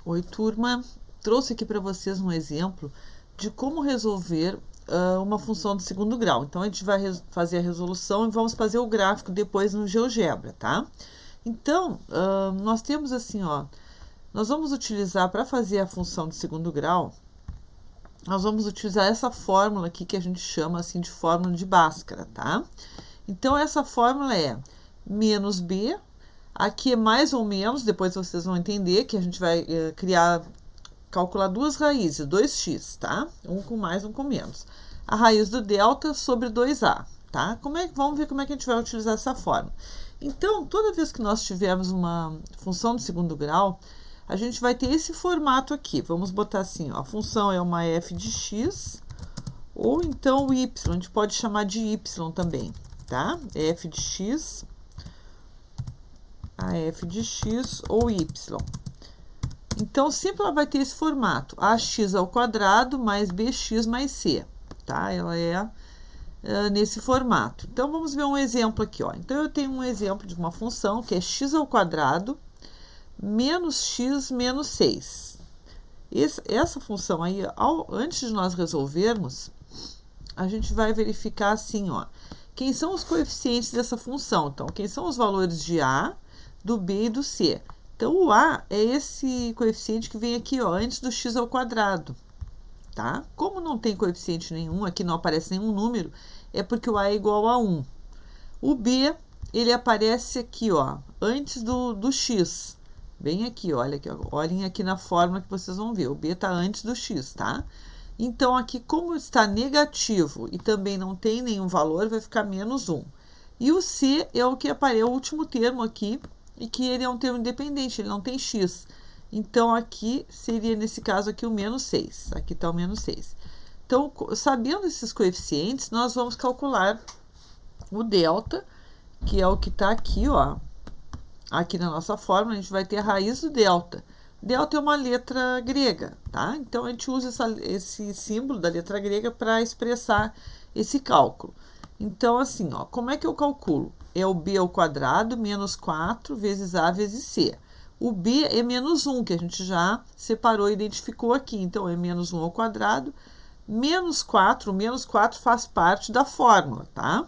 Oi, turma. Trouxe aqui para vocês um exemplo de como resolver uma função de segundo grau. Então, a gente vai fazer a resolução e vamos fazer o gráfico depois no GeoGebra, tá? Então, nós temos assim, ó, nós vamos utilizar para fazer a função de segundo grau, nós vamos utilizar essa fórmula aqui que a gente chama assim de fórmula de Bhaskara, tá? Então, essa fórmula é menos b. Aqui é mais ou menos, depois vocês vão entender que a gente vai calcular duas raízes, 2x, tá? Um com mais, um com menos. A raiz do delta sobre 2a, tá? Vamos ver como é que a gente vai utilizar essa fórmula. Então, toda vez que nós tivermos uma função de segundo grau, a gente vai ter esse formato aqui. Vamos botar assim, ó, a função é uma f de x, ou então o y, a gente pode chamar de y também, tá? F de x, a f de x ou y. Então, sempre ela vai ter esse formato, ax ao quadrado mais bx mais c, tá? Ela é nesse formato. Então, vamos ver um exemplo aqui, ó. Então, eu tenho um exemplo de uma função que é x ao quadrado menos x menos 6. Essa função aí, antes de nós resolvermos, a gente vai verificar assim, ó. Quem são os coeficientes dessa função? Então, quem são os valores de a, do b e do c? Então, o a é esse coeficiente que vem aqui, ó, antes do x ao quadrado, tá? Como não tem coeficiente nenhum, aqui não aparece nenhum número, é porque o a é igual a 1. O b, ele aparece aqui, ó, antes do x. Bem aqui, olha aqui, ó, olhem aqui na fórmula que vocês vão ver. O b está antes do x, tá? Então, aqui, como está negativo e também não tem nenhum valor, vai ficar menos 1. E o c é o que aparece, o último termo aqui, e que ele é um termo independente, ele não tem x. Então, aqui seria, nesse caso aqui, o menos 6. Aqui está o menos 6. Então, sabendo esses coeficientes, nós vamos calcular o delta, que é o que está aqui, ó. Aqui na nossa fórmula, a gente vai ter a raiz do delta. Delta é uma letra grega, tá? Então, a gente usa esse símbolo da letra grega para expressar esse cálculo. Então, assim, ó, como é que eu calculo? É o b ao quadrado menos 4 vezes a vezes c. O b é menos 1, que a gente já separou e identificou aqui. Então, é menos 1 ao quadrado. Menos 4, o menos 4 faz parte da fórmula, tá?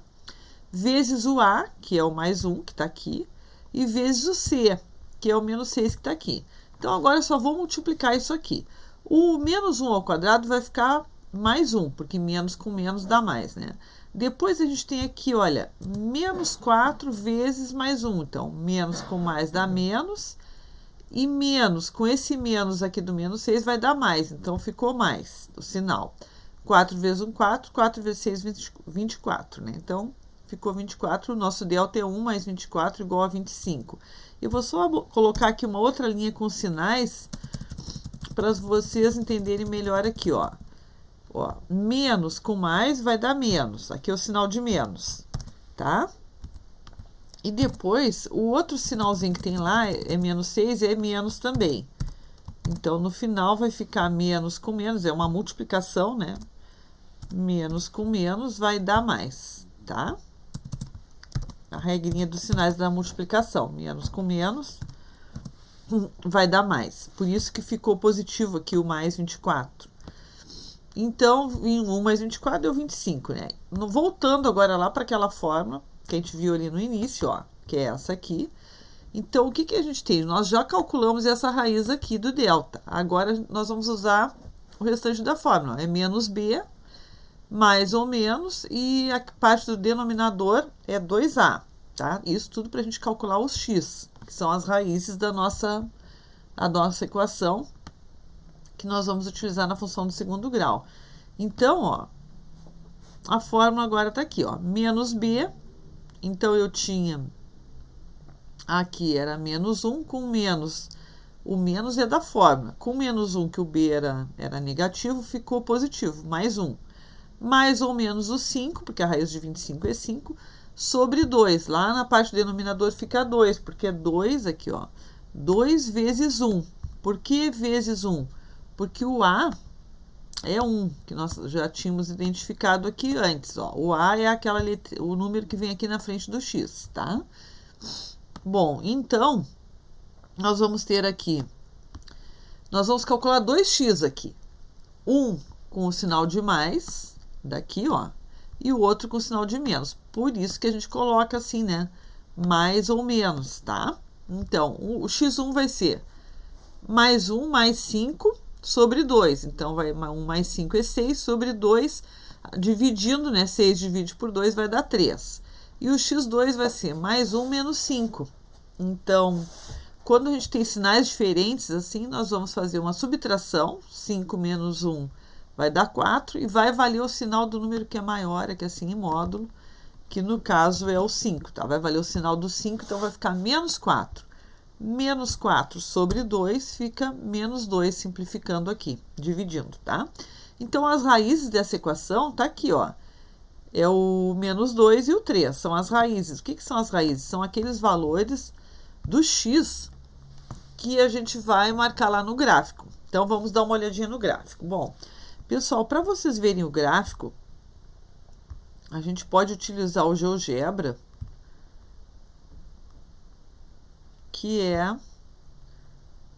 Vezes o a, que é o mais 1, que está aqui, e vezes o c, que é o menos 6, que está aqui. Então, agora eu só vou multiplicar isso aqui. O menos 1 ao quadrado vai ficar mais 1, porque menos com menos dá mais, né? Depois, a gente tem aqui, olha, menos 4 vezes mais 1. Então, menos com mais dá menos. E menos, com esse menos aqui do menos 6, vai dar mais. Então, ficou mais o sinal. 4 vezes 1, 4. 4 vezes 6, 24, né? Então, ficou 24. O nosso delta é 1 mais 24 igual a 25. Eu vou só colocar aqui uma outra linha com sinais para vocês entenderem melhor aqui, ó. Ó, menos com mais vai dar menos. Aqui é o sinal de menos, tá? E depois, o outro sinalzinho que tem lá é menos 6 e é menos também. Então, no final vai ficar menos com menos, é uma multiplicação, né? Menos com menos vai dar mais, tá? A regrinha dos sinais da multiplicação. Menos com menos vai dar mais. Por isso que ficou positivo aqui o mais 24. Então, 1 mais 24 deu 25, né? Voltando agora lá para aquela fórmula que a gente viu ali no início, ó, que é essa aqui. Então, o que que a gente tem? Nós já calculamos essa raiz aqui do delta. Agora, nós vamos usar o restante da fórmula. É menos b, mais ou menos, e a parte do denominador é 2a, tá? Isso tudo para a gente calcular os x, que são as raízes da nossa equação, que nós vamos utilizar na função do segundo grau. Então, ó, a fórmula agora está aqui, ó, menos b. Então, eu tinha aqui era menos 1 com menos. O menos é da fórmula. Com menos 1, que o b era negativo, ficou positivo, mais 1. Mais ou menos o 5, porque a raiz de 25 é 5, sobre 2. Lá na parte do denominador fica 2, porque é 2 aqui, ó. 2 vezes 1. Por que vezes 1? Porque o a é 1, que nós já tínhamos identificado aqui antes, ó. O a é aquela letra, o número que vem aqui na frente do x, tá? Bom, então, nós vamos ter aqui nós vamos calcular 2x aqui. Um com o sinal de mais, daqui, ó, e o outro com o sinal de menos. Por isso que a gente coloca assim, né? Mais ou menos, tá? Então, o x1 vai ser mais 1 mais 5 sobre 2. Então, 1 mais 5 é 6 sobre 2, dividindo, né? 6 divide por 2 vai dar 3. E o x2 vai ser mais 1 menos 5. Então, quando a gente tem sinais diferentes, assim, nós vamos fazer uma subtração. 5 menos 1 vai dar 4. E vai valer o sinal do número que é maior, aqui assim, em módulo, que no caso é o 5, tá? Vai valer o sinal do 5, então vai ficar menos 4. Menos 4 sobre 2 fica menos 2, simplificando aqui, dividindo, tá? Então, as raízes dessa equação tá aqui, ó. É o menos 2 e o 3, são as raízes. O que são as raízes? São aqueles valores do x que a gente vai marcar lá no gráfico. Então, vamos dar uma olhadinha no gráfico. Bom, pessoal, para vocês verem o gráfico, a gente pode utilizar o GeoGebra, que é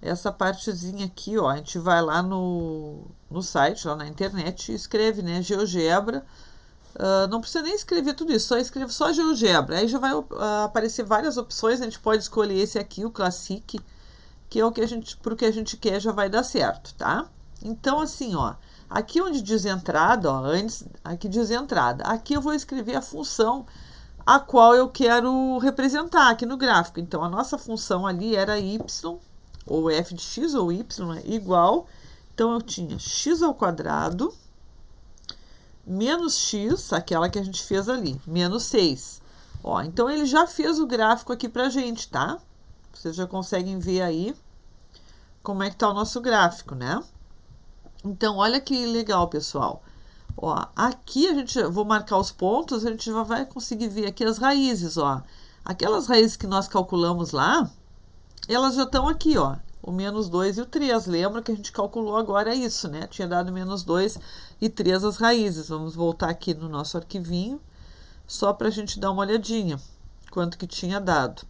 essa partezinha aqui, ó. A gente vai lá no site, lá na internet, e escreve, né, GeoGebra. Não precisa nem escrever tudo isso, só escreve só GeoGebra. Aí já vai aparecer várias opções, a gente pode escolher esse aqui, o Classic, que é o que a gente, pro que a gente quer, já vai dar certo, tá? Então, assim, ó, aqui onde diz entrada, ó, antes, aqui diz entrada. Aqui eu vou escrever a função a qual eu quero representar aqui no gráfico. Então, a nossa função ali era y, ou f de x ou y, igual. Então, eu tinha x ao quadrado menos x, aquela que a gente fez ali, menos 6. Ó, então, ele já fez o gráfico aqui pra gente, tá? Vocês já conseguem ver aí como é que tá o nosso gráfico, né? Então, olha que legal, pessoal. Ó, aqui vou marcar os pontos, a gente já vai conseguir ver aqui as raízes, ó. Aquelas raízes que nós calculamos lá, elas já estão aqui, ó. O menos 2 e o 3. Lembra que a gente calculou agora isso, né? Tinha dado menos 2 e 3 as raízes. Vamos voltar aqui no nosso arquivinho, só para a gente dar uma olhadinha. Quanto que tinha dado?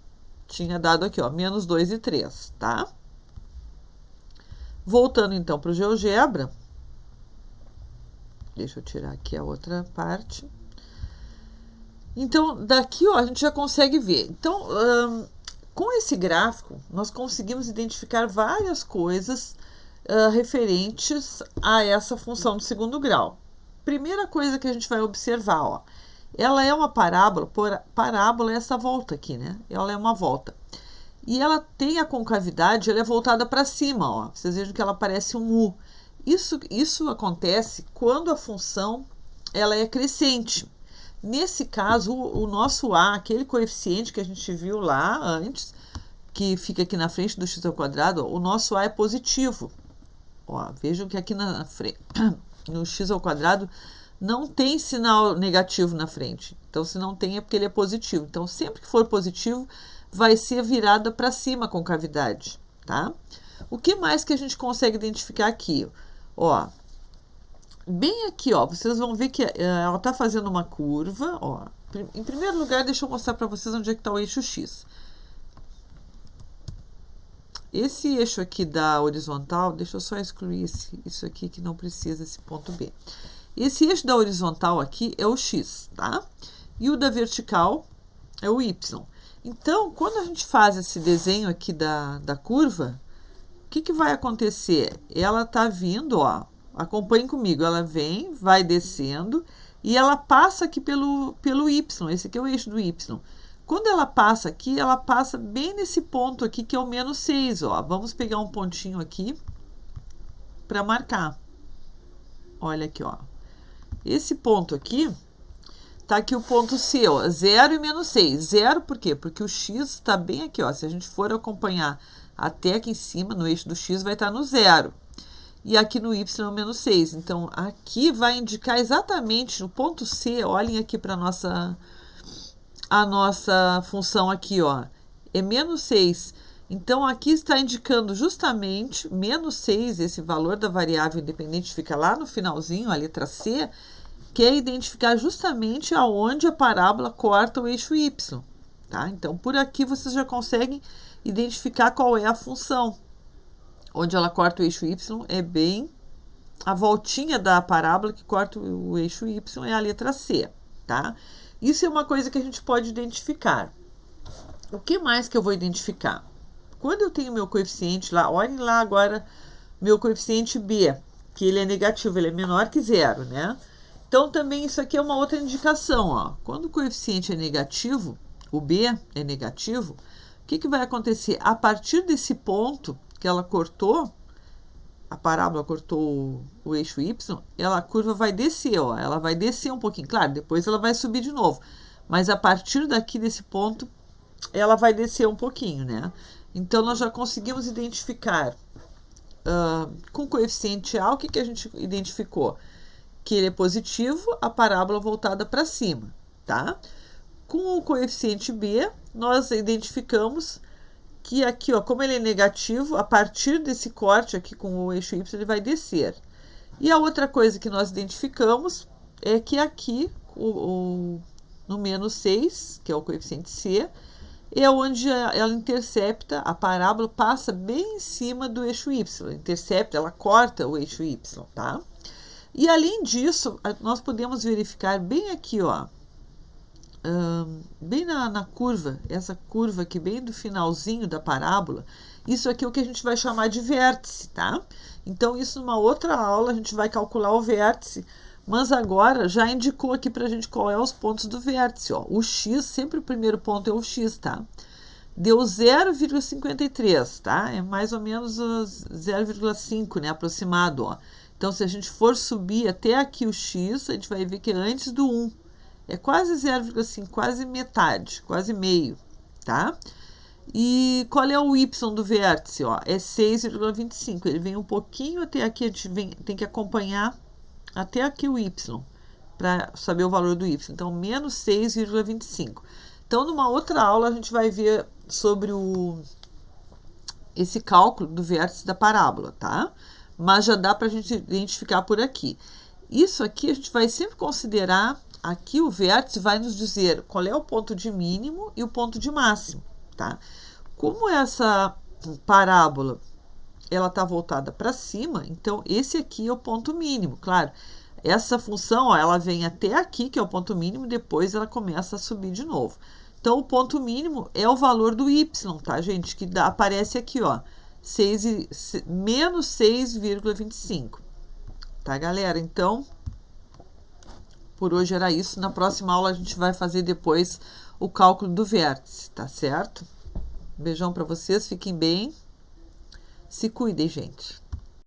Tinha dado aqui, ó, menos 2 e 3, tá? Voltando, então, para o GeoGebra. Deixa eu tirar aqui a outra parte. Então, daqui, ó, a gente já consegue ver. Então, com esse gráfico, nós conseguimos identificar várias coisas referentes a essa função do segundo grau. Primeira coisa que a gente vai observar, ó, ela é uma parábola, parábola é essa volta aqui, né? Ela é uma volta. E ela tem a concavidade, ela é voltada para cima, ó. Vocês vejam que ela parece um U. Isso acontece quando a função ela é crescente. Nesse caso, o nosso A, aquele coeficiente que a gente viu lá antes, que fica aqui na frente do x ao quadrado, ó, o nosso A é positivo. Ó, vejam que aqui na frente, no x ao quadrado não tem sinal negativo na frente. Então, se não tem, é porque ele é positivo. Então, sempre que for positivo, vai ser virada para cima a concavidade, tá? O que mais que a gente consegue identificar aqui? Ó, bem aqui, ó, vocês vão ver que ela está fazendo uma curva, ó. Em primeiro lugar, deixa eu mostrar para vocês onde é que está o eixo X. Esse eixo aqui da horizontal, deixa eu só excluir isso aqui que não precisa, esse ponto B. Esse eixo da horizontal aqui é o X, tá? E o da vertical é o Y. Então, quando a gente faz esse desenho aqui da curva, o que vai acontecer? Ela está vindo, ó, acompanhem comigo, ela vem, vai descendo, e ela passa aqui pelo Y, esse aqui é o eixo do Y. Quando ela passa aqui, ela passa bem nesse ponto aqui, que é o menos 6, ó. Vamos pegar um pontinho aqui para marcar. Olha aqui, ó. Esse ponto aqui, tá aqui o ponto C, ó, 0 e menos 6. 0 por quê? Porque o X está bem aqui, ó. Se a gente for acompanhar até aqui em cima, no eixo do X, vai estar no 0. E aqui no Y, menos 6. Então, aqui vai indicar exatamente o ponto C. Olhem aqui para a nossa função aqui, ó. É menos 6. Então, aqui está indicando justamente menos 6, esse valor da variável independente fica lá no finalzinho, a letra C, que é identificar justamente aonde a parábola corta o eixo Y, tá? Então, por aqui vocês já conseguem identificar qual é a função. onde ela corta o eixo Y, é bem a voltinha da parábola que corta o eixo Y, é a letra C, tá? Isso é uma coisa que a gente pode identificar. O que mais que eu vou identificar? Quando eu tenho meu coeficiente lá, olhem lá agora, meu coeficiente B, que ele é negativo, ele é menor que zero, né? Então, também isso aqui é uma outra indicação, ó. Quando o coeficiente é negativo, o B é negativo, o que vai acontecer? A partir desse ponto que ela cortou, a parábola cortou o eixo Y, a curva vai descer, ó. Ela vai descer um pouquinho. Claro, depois ela vai subir de novo. Mas a partir daqui desse ponto, ela vai descer um pouquinho, né? Então, nós já conseguimos identificar com o coeficiente A, o que a gente identificou? Que ele é positivo, a parábola voltada para cima, tá? Com o coeficiente B, nós identificamos que aqui, ó, como ele é negativo, a partir desse corte aqui com o eixo Y, ele vai descer. E a outra coisa que nós identificamos é que aqui, no menos 6, que é o coeficiente C, é onde ela intercepta, a parábola passa bem em cima do eixo Y, intercepta, ela corta o eixo Y, tá? E além disso, nós podemos verificar bem aqui, ó, bem na curva, essa curva aqui bem do finalzinho da parábola, isso aqui é o que a gente vai chamar de vértice, tá? Então, isso numa outra aula a gente vai calcular o vértice, mas agora já indicou aqui pra gente qual é os pontos do vértice, ó. O X, sempre o primeiro ponto é o X, tá? Deu 0,53, tá? É mais ou menos 0,5, né? Aproximado, ó. Então, se a gente for subir até aqui o X, a gente vai ver que é antes do 1. É quase 0,5, quase metade, quase meio, tá? E qual é o Y do vértice, ó? É 6,25. Ele vem um pouquinho até aqui, a gente tem que acompanhar até aqui o Y, para saber o valor do Y. Então, menos 6,25. Então, numa outra aula, a gente vai ver sobre esse cálculo do vértice da parábola, tá? Mas já dá para a gente identificar por aqui. Isso aqui a gente vai sempre considerar, aqui o vértice vai nos dizer qual é o ponto de mínimo e o ponto de máximo, tá? Como essa parábola, ela está voltada para cima, então esse aqui é o ponto mínimo, claro. Essa função, ó, ela vem até aqui, que é o ponto mínimo, e depois ela começa a subir de novo. Então, o ponto mínimo é o valor do y, tá, gente? Que aparece aqui, ó, menos 6,25. Tá, galera? Então, por hoje era isso. Na próxima aula a gente vai fazer depois o cálculo do vértice, tá certo? Beijão para vocês, fiquem bem. Se cuidem, gente.